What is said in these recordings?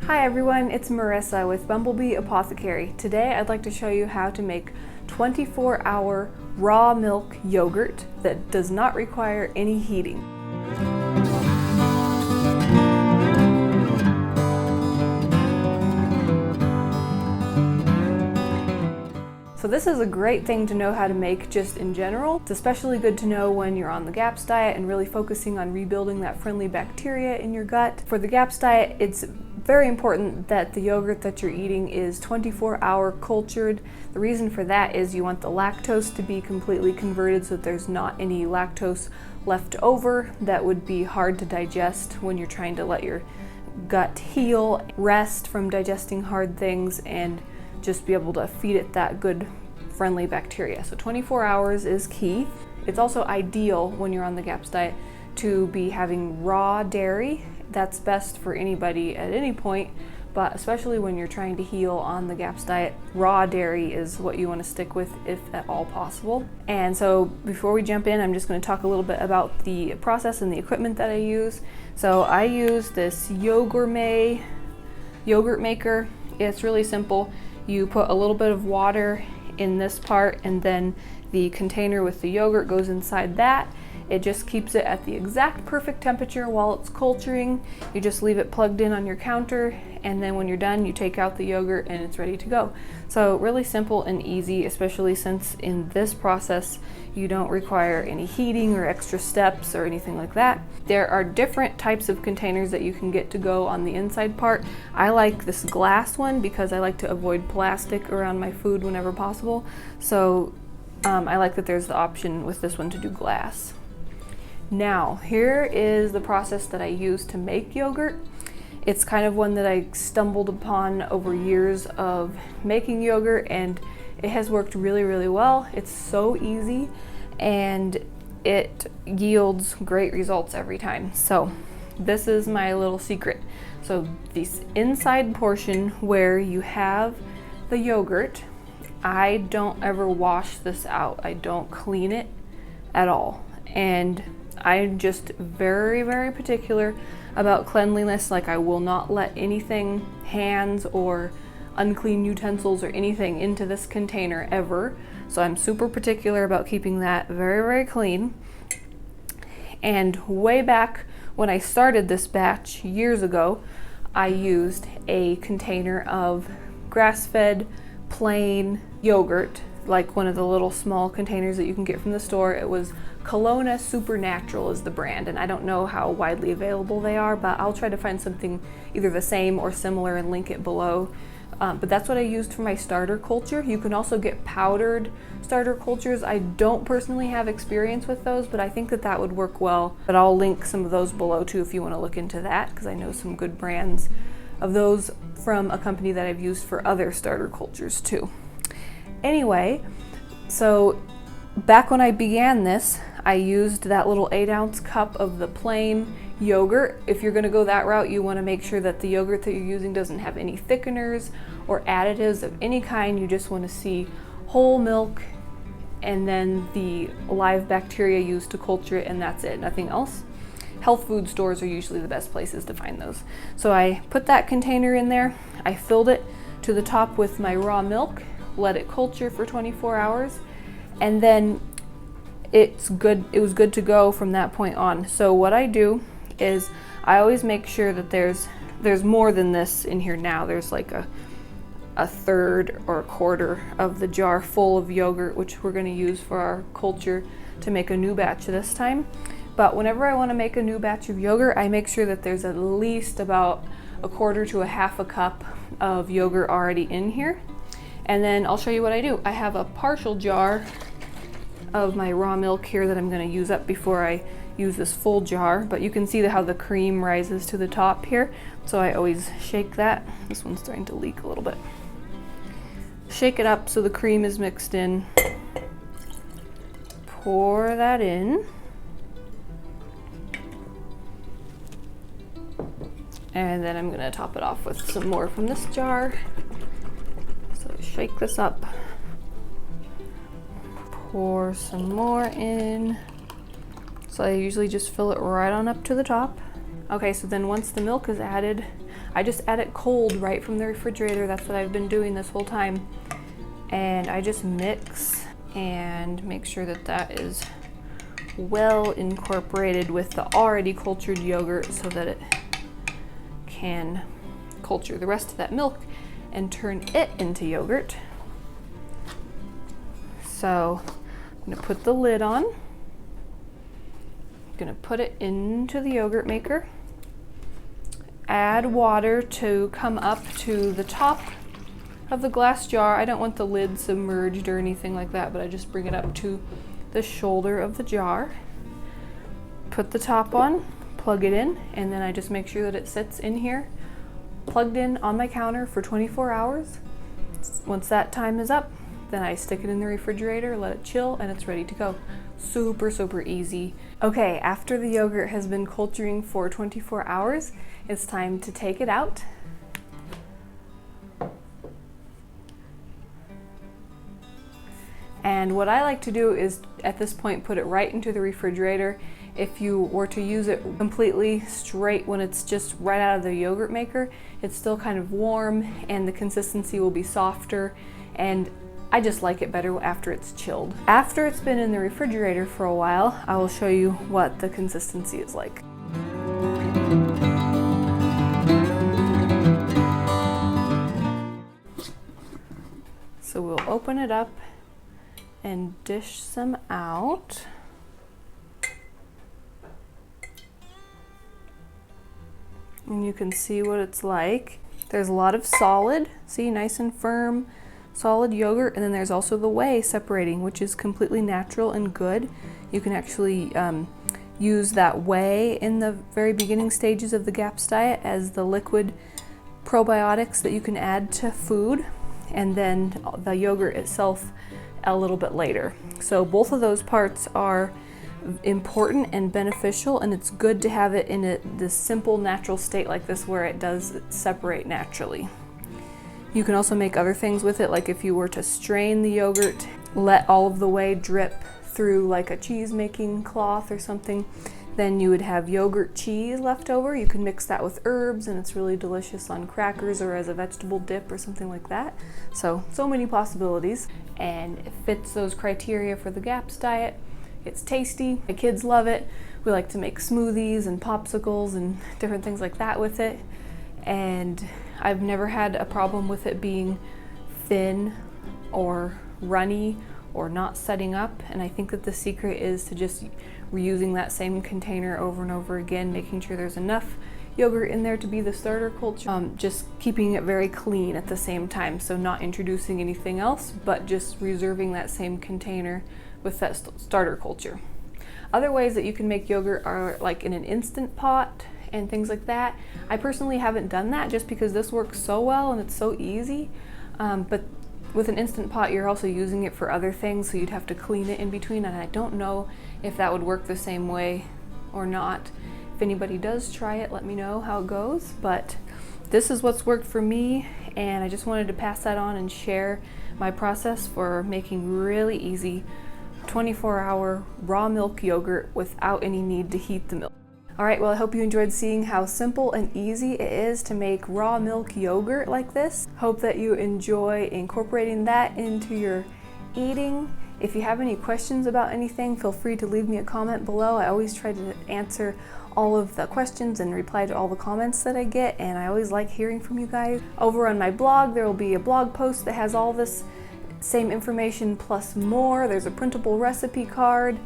Hi everyone, it's Marisa with Bumblebee Apothecary. Today I'd like to show you how to make 24-hour raw milk yogurt that does not require any heating. So this is a great thing to know how to make just in general. It's especially good to know when you're on the GAPS diet and really focusing on rebuilding that friendly bacteria in your gut. For the GAPS diet, it's very important that the yogurt that you're eating is 24-hour cultured. The reason for that is you want the lactose to be completely converted so that there's not any lactose left over that would be hard to digest when you're trying to let your gut heal, rest from digesting hard things, and just be able to feed it that good friendly bacteria. So 24 hours is key. It's also ideal when you're on the GAPS diet to be having raw dairy. That's best for anybody at any point, but especially when you're trying to heal on the GAPS diet, raw dairy is what you want to stick with if at all possible. And so before we jump in, I'm just going to talk a little bit about the process and the equipment that I use. So I use this Gourmet yogurt maker. It's really simple. You put a little bit of water in this part, and then the container with the yogurt goes inside that. It just keeps it at the exact perfect temperature while it's culturing. You just leave it plugged in on your counter, and then when you're done, you take out the yogurt and it's ready to go. So really simple and easy, especially since in this process you don't require any heating or extra steps or anything like that. There are different types of containers that you can get to go on the inside part. I like this glass one because I like to avoid plastic around my food whenever possible. So I like that there's the option with this one to do glass. Now, here is the process that I use to make yogurt. It's kind of one that I stumbled upon over years of making yogurt, and it has worked really, really well. It's so easy and it yields great results every time. So this is my little secret. So this inside portion where you have the yogurt, I don't ever wash this out. I don't clean it at all. And I'm just very, very particular about cleanliness. Like, I will not let anything, hands or unclean utensils or anything into this container ever. So I'm super particular about keeping that very, very clean. And way back when I started this batch years ago, I used a container of grass-fed plain yogurt, like one of the little small containers that you can get from the store. It was Kelowna Supernatural is the brand, and I don't know how widely available they are, but I'll try to find something either the same or similar and link it below. But that's what I used for my starter culture. You can also get powdered starter cultures. I don't personally have experience with those, but I think that that would work well. But I'll link some of those below too if you want to look into that, because I know some good brands of those from a company that I've used for other starter cultures too. Anyway, so back when I began this, I used that little 8-ounce cup of the plain yogurt. If you're going to go that route, you want to make sure that the yogurt that you're using doesn't have any thickeners or additives of any kind. You just want to see whole milk and then the live bacteria used to culture it, and that's it, nothing else. Health food stores are usually the best places to find those. So I put that container in there. I filled it to the top with my raw milk, let it culture for 24 hours, and then it was good to go from that point on. So what I do is I always make sure that there's more than this in here now. There's like a third or a quarter of the jar full of yogurt, which we're going to use for our culture to make a new batch this time. But whenever I want to make a new batch of yogurt, I make sure that there's at least about a quarter to a half a cup of yogurt already in here. And then I'll show you what I do. I have a partial jar of my raw milk here that I'm going to use up before I use this full jar, but you can see how the cream rises to the top here, so I always shake that. This one's starting to leak a little bit. Shake it up so the cream is mixed in. Pour that in. And then I'm going to top it off with some more from this jar. So shake this up. Pour some more in. So I usually just fill it right on up to the top. Okay, so then once the milk is added, I just add it cold right from the refrigerator. That's what I've been doing this whole time. And I just mix and make sure that that is well incorporated with the already cultured yogurt so that it can culture the rest of that milk and turn it into yogurt. So I'm gonna put the lid on. I'm gonna put it into the yogurt maker. Add water to come up to the top of the glass jar. I don't want the lid submerged or anything like that, but I just bring it up to the shoulder of the jar. Put the top on, plug it in, and then I just make sure that it sits in here, plugged in on my counter for 24 hours. Once that time is up, then I stick it in the refrigerator, let it chill, and it's ready to go. Super, super easy. Okay, after the yogurt has been culturing for 24 hours, it's time to take it out. And what I like to do is, at this point, put it right into the refrigerator. If you were to use it completely straight when it's just right out of the yogurt maker, it's still kind of warm and the consistency will be softer, and I just like it better after it's chilled. After it's been in the refrigerator for a while, I will show you what the consistency is like. So we'll open it up and dish some out. And you can see what it's like. There's a lot of solid, see, nice and firm, solid yogurt, and then there's also the whey separating, which is completely natural and good. You can actually use that whey in the very beginning stages of the GAPS diet as the liquid probiotics that you can add to food, and then the yogurt itself a little bit later. So both of those parts are important and beneficial, and it's good to have it in this simple natural state like this where it does separate naturally. You can also make other things with it, like if you were to strain the yogurt, let all of the whey drip through like a cheese making cloth or something, then you would have yogurt cheese left over. You can mix that with herbs and it's really delicious on crackers or as a vegetable dip or something like that. So many possibilities, and it fits those criteria for the GAPS diet. It's tasty, the kids love it. We like to make smoothies and popsicles and different things like that with it. And I've never had a problem with it being thin or runny or not setting up. And I think that the secret is to just reusing that same container over and over again, making sure there's enough yogurt in there to be the starter culture, just keeping it very clean at the same time. So not introducing anything else, but just reserving that same container with that starter culture. Other ways that you can make yogurt are like in an instant pot and things like that. I personally haven't done that just because this works so well and it's so easy. But with an instant pot, you're also using it for other things, so you'd have to clean it in between, and I don't know if that would work the same way or not. If anybody does try it, let me know how it goes. But this is what's worked for me, and I just wanted to pass that on and share my process for making really easy 24-hour raw milk yogurt without any need to heat the milk. All right, well, I hope you enjoyed seeing how simple and easy it is to make raw milk yogurt like this. Hope that you enjoy incorporating that into your eating. If you have any questions about anything, feel free to leave me a comment below. I always try to answer all of the questions and reply to all the comments that I get, and I always like hearing from you guys. Over on my blog, there will be a blog post that has all this same information plus more. There's a printable recipe card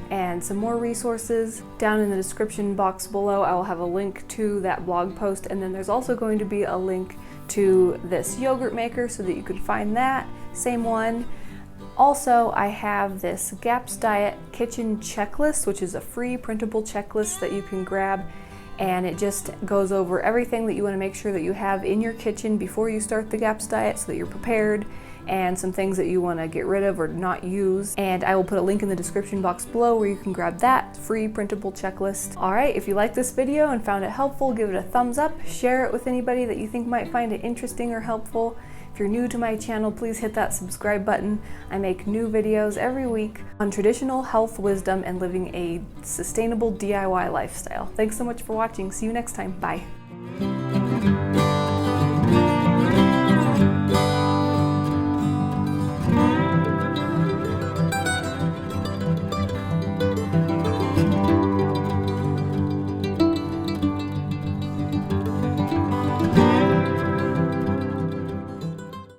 and some more resources. Down in the description box below, I will have a link to that blog post, and then there's also going to be a link to this yogurt maker so that you can find that same one. Also, I have this GAPS Diet Kitchen Checklist, which is a free printable checklist that you can grab, and it just goes over everything that you want to make sure that you have in your kitchen before you start the GAPS diet so that you're prepared, and some things that you want to get rid of or not use. And I will put a link in the description box below where you can grab that free printable checklist. All right, if you liked this video and found it helpful, give it a thumbs up, share it with anybody that you think might find it interesting or helpful. If you're new to my channel, please hit that subscribe button. I make new videos every week on traditional health wisdom and living a sustainable DIY lifestyle. Thanks so much for watching. See you next time. Bye. you.